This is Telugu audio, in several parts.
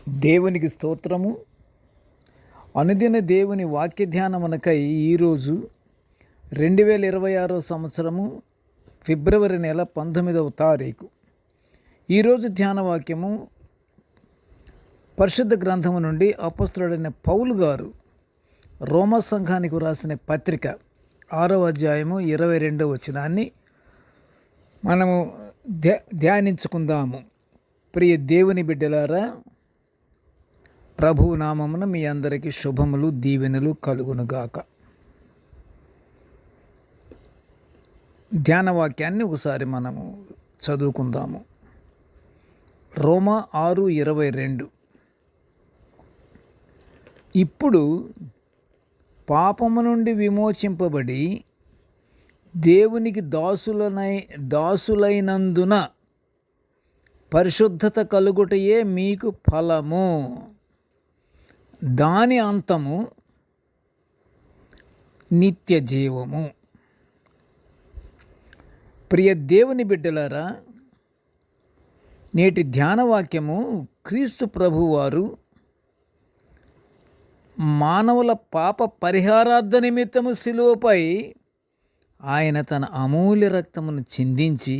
దేవునికి స్తోత్రము. అనుదిన దేవుని వాక్య ధ్యానమునకై ఈరోజు 2026 సంవత్సరము ఫిబ్రవరి నెల 19వ తారీఖు. ఈరోజు ధ్యాన వాక్యము పరిశుద్ధ గ్రంథము నుండి అపొస్తలుడైన పౌలు గారు రోమా సంఘానికి రాసిన పత్రిక 6వ అధ్యాయము 22వ వచనాన్ని మనము ధ్యానించుకుందాము. ప్రియ దేవుని బిడ్డలారా, ప్రభువు నామమున మీ అందరికీ శుభములు దీవెనలు కలుగునుగాక. ధ్యాన వాక్యాన్ని ఒకసారి మనము చదువుకుందాము. రోమా 6:22. ఇప్పుడు పాపము నుండి విమోచింపబడి దేవునికి దాసులైనందున పరిశుద్ధత కలుగుటయే మీకు ఫలము, దాని అంతము నిత్య జీవము. ప్రియ దేవుని బిడ్డలారా, నేటి ధ్యాన వాక్యము క్రీస్తు ప్రభువారు మానవుల పాప పరిహారార్థ నిమిత్తము శిలువపై ఆయన తన అమూల్య రక్తమును చిందించి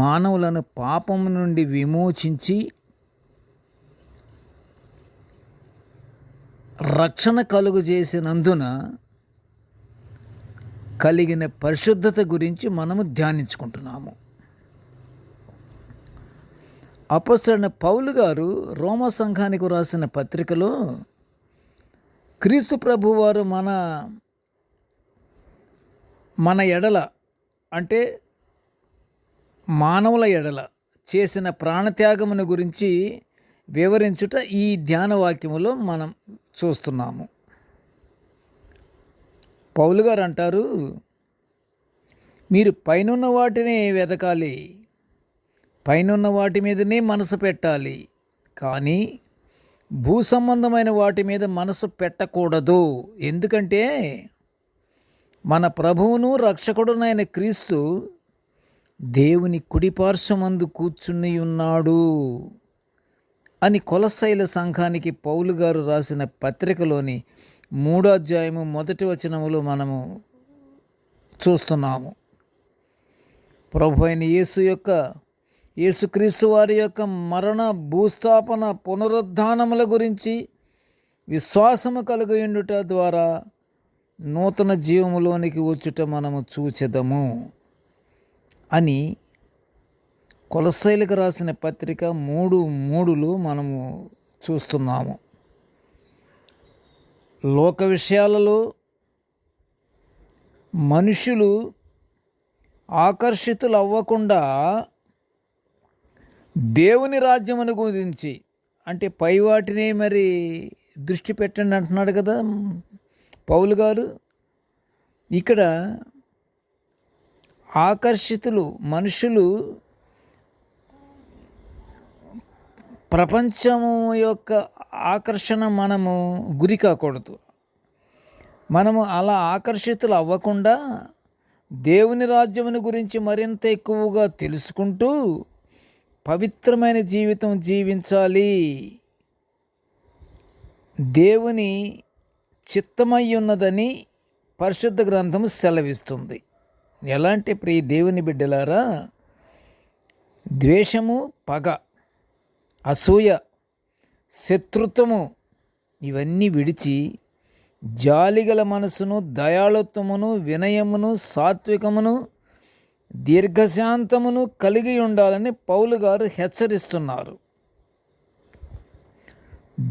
మానవులను పాపము నుండి విమోచించి రక్షణ కలుగజేసినందున కలిగిన పరిశుద్ధత గురించి మనము ధ్యానించుకుంటున్నాము. అపొస్తలుడైన పౌలు గారు రోమా సంఘానికి రాసిన పత్రికలో క్రీస్తు ప్రభువారు మన ఎడల అంటే మానవుల ఎడల చేసిన ప్రాణత్యాగమును గురించి వివరించుట ఈ ధ్యాన వాక్యములో మనం చూస్తున్నాము. పౌలు గారు అంటారు, మీరు పైనున్న వాటినే వెతకాలి, పైనున్న వాటి మీదనే మనసు పెట్టాలి, కానీ భూ సంబంధమైన వాటి మీద మనసు పెట్టకూడదు. ఎందుకంటే మన ప్రభువును రక్షకుడునైన క్రీస్తు దేవుని కుడిపార్శ్వమందు కూర్చుని ఉన్నాడు అని కొలస్సైల సంఘానికి పౌలు గారు రాసిన పత్రికలోని 3వ అధ్యాయము 1వ వచనములో మనము చూస్తున్నాము. ప్రభు అయిన యేసుక్రీస్తు వారి యొక్క మరణ, భూస్థాపన, పునరుద్ధానముల గురించి విశ్వాసము కలుగయుండుట ద్వారా నూతన జీవములోనికి వచ్చుట మనము చూచెదము అని కొలస్సైలకు రాసిన పత్రిక 3:3లో మనము చూస్తున్నాము. లోక విషయాలలో మనుషులు ఆకర్షితులు అవ్వకుండా దేవుని రాజ్యమును గురించి, అంటే పైవాటినే మరి దృష్టి పెట్టండి అంటున్నాడు కదా పౌలు గారు. ఇక్కడ ఆకర్షితులు మనుషులు ప్రపంచము యొక్క ఆకర్షణ మనము గురి కాకూడదు. మనము అలా ఆకర్షితులు అవ్వకుండా దేవుని రాజ్యమును గురించి మరింత ఎక్కువగా తెలుసుకుంటూ పవిత్రమైన జీవితం జీవించాలి. దేవుని చిత్తమై ఉన్నదని పరిశుద్ధ గ్రంథము సెలవిస్తుంది. ఎలాంటి ప్రియ దేవుని బిడ్డలారా, ద్వేషము, పగ, అసూయ, శత్రుత్వము ఇవన్నీ విడిచి జాలిగల మనసును, దయాళుత్వమును, వినయమును, సాత్వికమును, దీర్ఘశాంతమును కలిగి ఉండాలని పౌలు గారు హెచ్చరిస్తున్నారు.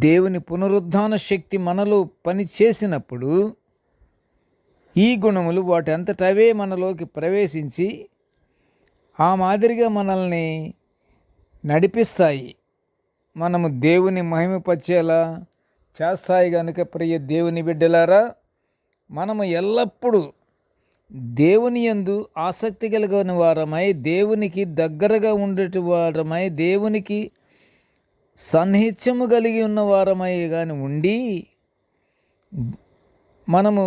దేవుని పునరుద్ధాన శక్తి మనలో పని చేసినప్పుడు ఈ గుణములు వాటంతటవే మనలోకి ప్రవేశించి ఆ మాదిరిగా మనల్ని నడిపిస్తాయి, మనము దేవుని మహిమపరిచేలా చేస్తాయి. కనుక ప్రియ దేవుని బిడ్డలారా, మనము ఎల్లప్పుడూ దేవుని యందు ఆసక్తి కలిగిన వారమై, దేవునికి దగ్గరగా ఉండేటి వారమై, దేవునికి సన్నిహిత్యము కలిగి ఉన్న వారమై కానీ ఉండి మనము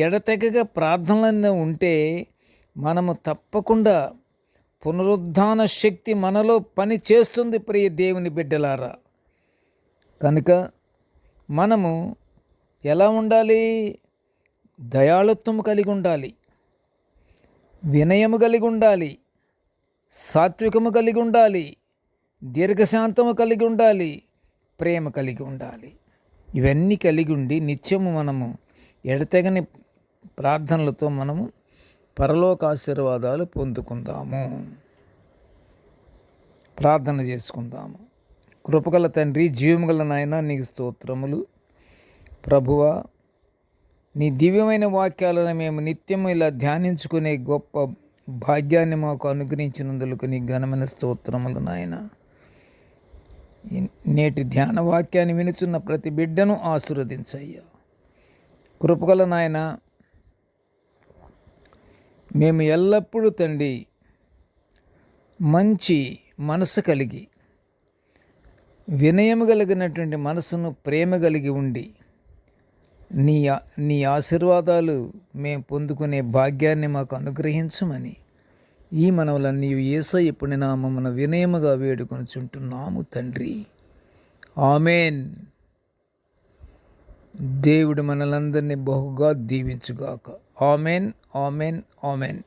ఎడతెగక ప్రార్థనలో ఉంటే మనము తప్పకుండా పునరుద్ధాన శక్తి మనలో పని చేస్తుంది. ప్రియ దేవుని బిడ్డలారా, కనుక మనము ఎలా ఉండాలి? దయాళుత్వం కలిగి ఉండాలి, వినయము కలిగి ఉండాలి, సాత్వికము కలిగి ఉండాలి, దీర్ఘశాంతము కలిగి ఉండాలి, ప్రేమ కలిగి ఉండాలి. ఇవన్నీ కలిగి ఉండి నిత్యము మనము ఎడతెగని ప్రార్థనలతో మనము పరలోక ఆశీర్వాదాలు పొందుకుందాము. ప్రార్థన చేసుకుందాము. కృపగల తండ్రి, జీవముగల నాయన, నీకు స్తోత్రములు. ప్రభువా, నీ దివ్యమైన వాక్యాలను మేము నిత్యము ఇలా ధ్యానించుకునే గొప్ప భాగ్యాన్ని మాకు అనుగ్రహించినందుకు నీ ఘనమైన స్తోత్రములు నాయన. నేటి ధ్యాన వాక్యాన్ని వినుచున్న ప్రతి బిడ్డను ఆశీర్వదించయ్యా. కృపగల నాయన, మేము ఎల్లప్పుడూ తండ్రి మంచి మనసు కలిగి, వినయము కలిగినటువంటి మనసును, ప్రేమ కలిగి ఉండి నీ ఆశీర్వాదాలు మేము పొందుకునే భాగ్యాన్ని మాకు అనుగ్రహించమని ఈ మనవులన్నీ యేసయ్య పుణ్యనామమున వినయముగా వేడుకొనుచుంటున్నాము తండ్రి. ఆమెన్. దేవుడు మనలందరినీ బహుగా దీవించుగాక. Amen, amen, amen.